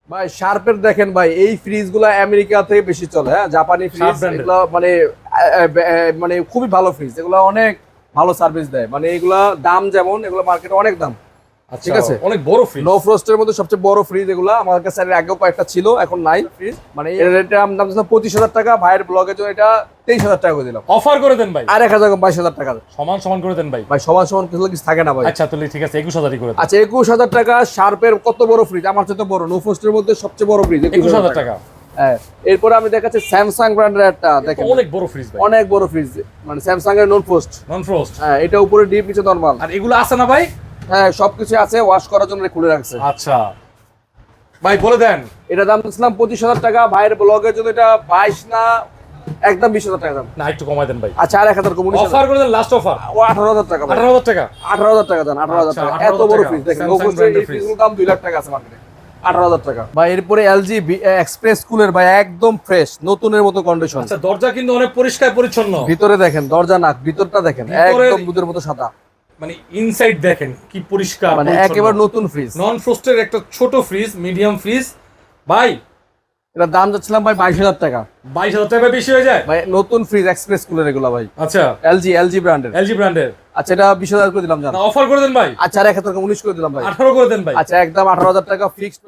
ভাই শার্পের দেখেন ভাই, এই ফ্রিজ গুলা আমেরিকা থেকে বেশি চলে, হ্যাঁ জাপানি ফ্রিজ এগুলো মানে মানে খুবই ভালো ফ্রিজ, এগুলো অনেক ভালো সার্ভিস দেয়, মানে এগুলা দাম যেমন, এগুলো মার্কেটে অনেক দাম। ঠিক আছে, অনেক বড় ফ্রিজ, নো ফ্রস্টের মধ্যে সবচেয়ে বড় ফ্রিজ এগুলা। আমার কাছে এর আগেও কয়েকটা ছিল, এখন নাই ফ্রিজ। মানে এর রেটটা দাম দিচ্ছিলাম 25,000 টাকা, ভাইয়ের ব্লগের জন্য এটা 23,000 টাকা করে দিলাম। অফার করে দেন ভাই, আর 1,000 22,000 টাকা সমান সমান করে দেন ভাই। ভাই সমান সমান কিছু থাকে না ভাই। আচ্ছা তাহলে ঠিক আছে 21,000 করে দেন। আচ্ছা 21,000 টাকা শার্পের কত বড় ফ্রিজ, আমার চেয়ে তো বড়, নো ফ্রস্টের মধ্যে সবচেয়ে বড় ফ্রিজ 21,000 টাকা। হ্যাঁ, এরপরে আমি দেখাচ্ছি স্যামসাং ব্র্যান্ডের একটা, দেখেন অনেক বড় ফ্রিজ ভাই, অনেক বড় ফ্রিজ, মানে স্যামসাং এর নন ফ্রস্ট। নন ফ্রস্ট, হ্যাঁ, এটা উপরে ডিপ নিচে নরমাল। আর এগুলো আছে না ভাই? হ্যাঁ সবকিছু আছে, ওয়াশ করার জন্য খুলে রাখছে। আচ্ছা ভাই বলে দেন। এটা দাম দিচ্ছিলাম 25,000 টাকা, ভাইয়ের ব্লগের জন্য এটা 22 না একদম 20,000 টাকা দাম। না একটু কমাই দেন ভাই। আচ্ছা আর 1,000 কম, 19,000 অফার করে দেন, লাস্ট অফার। ও 18,000 টাকা ভাই। 18,000 টাকা, 18,000 টাকা দেন, 18,000 আচ্ছা, টাকা। 18,000 এত বড় টাকা। ফ্রিজ দেখেন, Samsung ওপরে brand-এর এই ফ্রিজগুলোর দাম 2 লাখ টাকা আছে মার্কেটে। 18,000 টাকা ভাই। এরপরে এলজি এক্সপ্রেস কুলার ভাই, একদম ফ্রেশ নতুনের মতো কন্ডিশন। আচ্ছা দরজা কিন্তু অনেক পরিষ্কার পরিচ্ছন্ন, ভিতরে দেখেন, দরজা না, ভিতরটা দেখেন ভিতরে- একদম দুধের মতো সাদা, মানে ইনসাইড দেখেন কি পরিষ্কার, মানে একেবারে নতুন ফ্রিজ। নন ফ্রস্টের একটা ছোট ফ্রিজ, মিডিয়াম ফ্রিজ ভাই। এটা দাম যাচ্ছিলাম ভাই 22,000 টাকা। 22,000 টাকা বেশি হয়ে যায় ভাই নতুন ফ্রিজ এক্সপ্রেস কুলার এগুলো ভাই, আচ্ছা এলজি ব্র্যান্ডের। এলজি ব্র্যান্ডের। আচ্ছা এটা 20,000 করে দিলাম জান। না অফার করে দেন ভাই, আচ্ছা আর 1,000 টাকা 19 করে দিলাম ভাই। 18 করে দেন ভাই। আচ্ছা একদম 18,000 টাকা ফিক্সড।